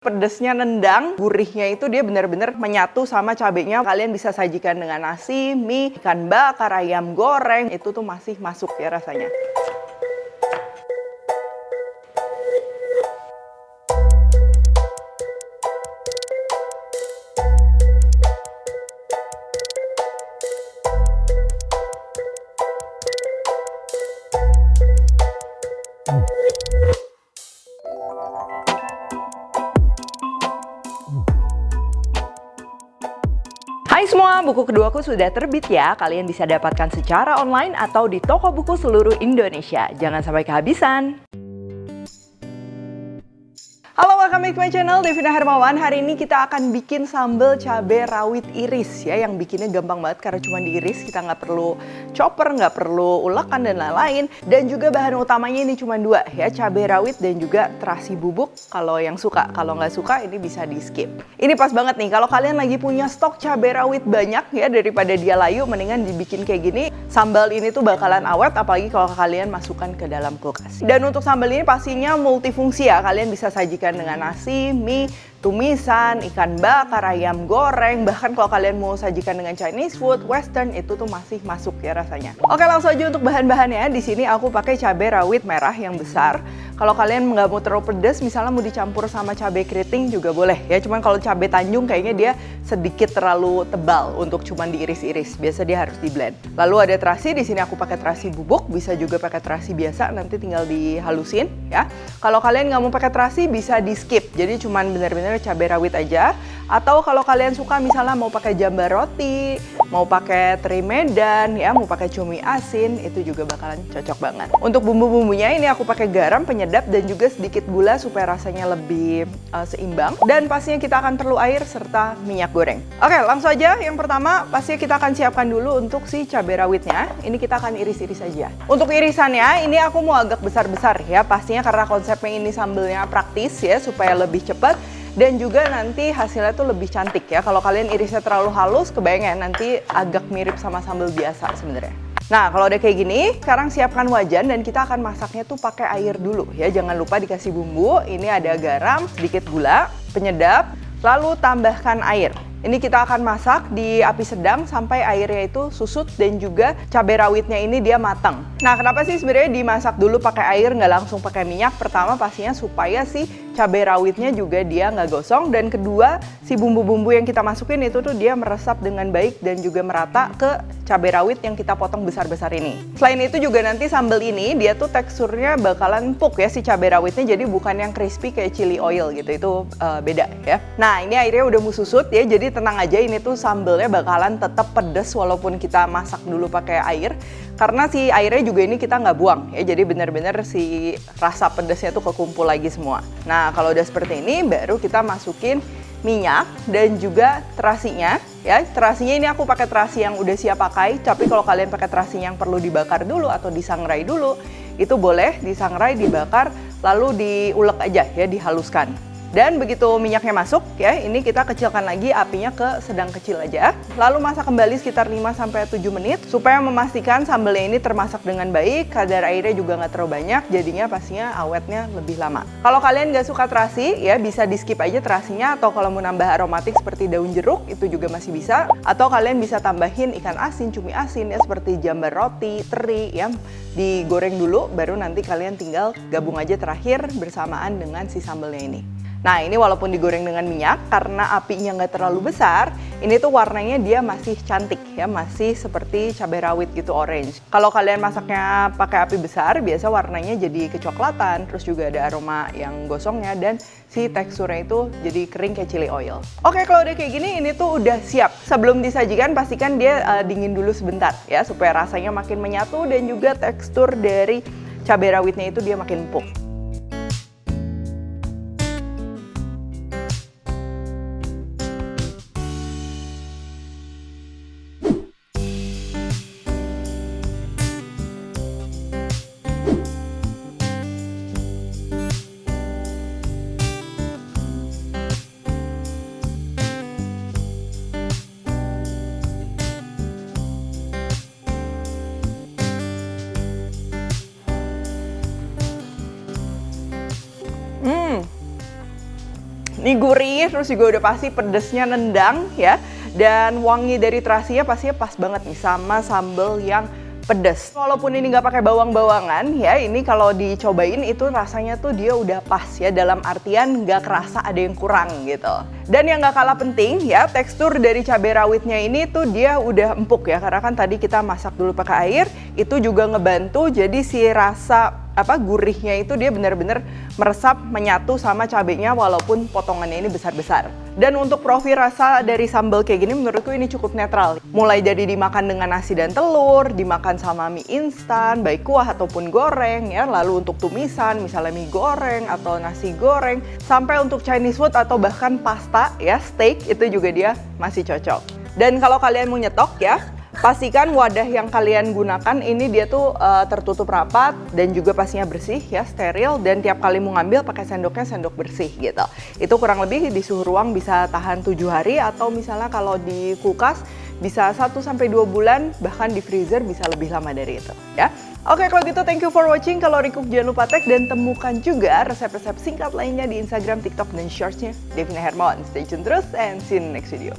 Pedesnya nendang, gurihnya itu dia benar-benar menyatu sama cabenya. Kalian bisa sajikan dengan nasi, mie, ikan bakar, ayam goreng, itu tuh masih masuk ya rasanya. Hai semua, buku keduaku sudah terbit ya. Kalian bisa dapatkan secara online atau di toko buku seluruh Indonesia. Jangan sampai kehabisan. Halo, welcome back to my channel, Devina Hermawan. Hari ini kita akan bikin sambal cabai rawit iris ya, yang bikinnya gampang banget karena cuma diiris, kita nggak perlu chopper, nggak perlu ulekan dan lain-lain. Dan juga bahan utamanya ini cuma dua ya, cabai rawit dan juga terasi bubuk kalau yang suka. Kalau nggak suka ini bisa di skip. Ini pas banget nih, kalau kalian lagi punya stok cabai rawit banyak ya, daripada dia layu, mendingan dibikin kayak gini. Sambal ini tuh bakalan awet, apalagi kalau kalian masukkan ke dalam kulkas. Dan untuk sambal ini pastinya multifungsi ya, kalian bisa sajikan dengan nasi, mie, tumisan, ikan bakar, ayam goreng, bahkan kalau kalian mau sajikan dengan Chinese food, western, itu tuh masih masuk ya rasanya. Oke, langsung aja untuk bahan-bahannya. Di sini aku pakai cabai rawit merah yang besar. Kalau kalian nggak mau terlalu pedas, misalnya mau dicampur sama cabai keriting juga boleh ya. Cuman kalau cabai Tanjung kayaknya dia sedikit terlalu tebal untuk cuman diiris-iris. Biasa dia harus di blend. Lalu ada terasi, di sini aku pakai terasi bubuk, bisa juga pakai terasi biasa, nanti tinggal dihalusin ya. Kalau kalian nggak mau pakai terasi bisa di skip. Jadi cuman benar-benar cabai rawit aja. Atau kalau kalian suka misalnya mau pakai jambar roti, mau pakai teri Medan ya, mau pakai cumi asin, itu juga bakalan cocok banget. Untuk bumbu-bumbunya ini aku pakai garam, penyedap, dan juga sedikit gula supaya rasanya lebih seimbang. Dan pastinya kita akan perlu air serta minyak goreng. Oke, langsung aja. Yang pertama pastinya kita akan siapkan dulu untuk si cabai rawitnya. Ini kita akan iris-iris aja. Untuk irisannya ini aku mau agak besar-besar ya, pastinya karena konsepnya ini sambelnya praktis ya, supaya lebih cepat. Dan juga nanti hasilnya tuh lebih cantik ya. Kalau kalian irisnya terlalu halus, kebayang nanti agak mirip sama sambal biasa sebenarnya. Nah, kalau udah kayak gini, sekarang siapkan wajan dan kita akan masaknya tuh pakai air dulu ya. Jangan lupa dikasih bumbu. Ini ada garam, sedikit gula, penyedap, lalu tambahkan air. Ini kita akan masak di api sedang sampai airnya itu susut dan juga cabai rawitnya ini dia matang. Nah, kenapa sih sebenarnya dimasak dulu pakai air, nggak langsung pakai minyak? Pertama pastinya supaya si cabai rawitnya juga dia nggak gosong, dan kedua si bumbu-bumbu yang kita masukin itu tuh dia meresap dengan baik dan juga merata ke cabai rawit yang kita potong besar-besar ini. Selain itu juga nanti sambal ini dia tuh teksturnya bakalan empuk ya si cabai rawitnya, jadi bukan yang crispy kayak chili oil gitu, itu beda ya. Nah, ini airnya udah mau susut ya, jadi tenang aja, ini tuh sambelnya bakalan tetap pedes walaupun kita masak dulu pakai air, karena si airnya juga ini kita nggak buang ya, jadi benar-benar si rasa pedesnya tuh kekumpul lagi semua. Nah, kalau udah seperti ini baru kita masukin minyak dan juga terasinya ya. Terasinya ini aku pakai terasi yang udah siap pakai, tapi kalau kalian pakai terasi yang perlu dibakar dulu atau disangrai dulu, itu boleh disangrai, dibakar, lalu diulek aja ya, dihaluskan. Dan begitu minyaknya masuk ya, ini kita kecilkan lagi apinya ke sedang kecil aja. Lalu masak kembali sekitar 5-7 menit supaya memastikan sambelnya ini termasak dengan baik, kadar airnya juga nggak terlalu banyak, jadinya pastinya awetnya lebih lama. Kalau kalian nggak suka terasi ya, bisa di skip aja terasinya, atau kalau mau nambah aromatik seperti daun jeruk itu juga masih bisa. Atau kalian bisa tambahin ikan asin, cumi asin ya, seperti jambar roti, teri ya, digoreng dulu, baru nanti kalian tinggal gabung aja terakhir bersamaan dengan si sambelnya ini. Nah, ini walaupun digoreng dengan minyak, karena apinya nggak terlalu besar, ini tuh warnanya dia masih cantik ya, masih seperti cabai rawit gitu, orange. Kalau kalian masaknya pakai api besar, biasa warnanya jadi kecoklatan, terus juga ada aroma yang gosongnya, dan si teksturnya itu jadi kering kayak chili oil. Oke, kalau udah kayak gini, ini tuh udah siap. Sebelum disajikan, pastikan dia dingin dulu sebentar ya, supaya rasanya makin menyatu dan juga tekstur dari cabai rawitnya itu dia makin empuk. Ini gurih, terus juga udah pasti pedesnya nendang ya. Dan wangi dari terasinya pastinya pas banget nih sama sambal yang pedas. Walaupun ini nggak pakai bawang-bawangan ya, ini kalau dicobain itu rasanya tuh dia udah pas ya, dalam artian nggak kerasa ada yang kurang gitu. Dan yang nggak kalah penting ya, tekstur dari cabai rawitnya ini tuh dia udah empuk ya, karena kan tadi kita masak dulu pakai air, itu juga ngebantu jadi si rasa gurihnya itu dia benar-benar meresap menyatu sama cabenya walaupun potongannya ini besar-besar. Dan untuk profil rasa dari sambal kayak gini menurutku ini cukup netral. Mulai dari dimakan dengan nasi dan telur, dimakan sama mie instan, baik kuah ataupun goreng ya, lalu untuk tumisan misalnya mie goreng atau nasi goreng, sampai untuk Chinese food atau bahkan pasta ya, steak itu juga dia masih cocok. Dan kalau kalian mau nyetok ya, pastikan wadah yang kalian gunakan ini dia tuh tertutup rapat dan juga pastinya bersih ya, steril, dan tiap kali mau ngambil pakai sendoknya sendok bersih gitu. Itu kurang lebih di suhu ruang bisa tahan 7 hari atau misalnya kalau di kulkas bisa 1-2 bulan, bahkan di freezer bisa lebih lama dari itu ya. Oke, kalau gitu thank you for watching. Kalau Recook jangan lupa tag dan temukan juga resep-resep singkat lainnya di Instagram, TikTok, dan Shorts-nya Devina Hermawan. Stay tune terus and see you in the next video.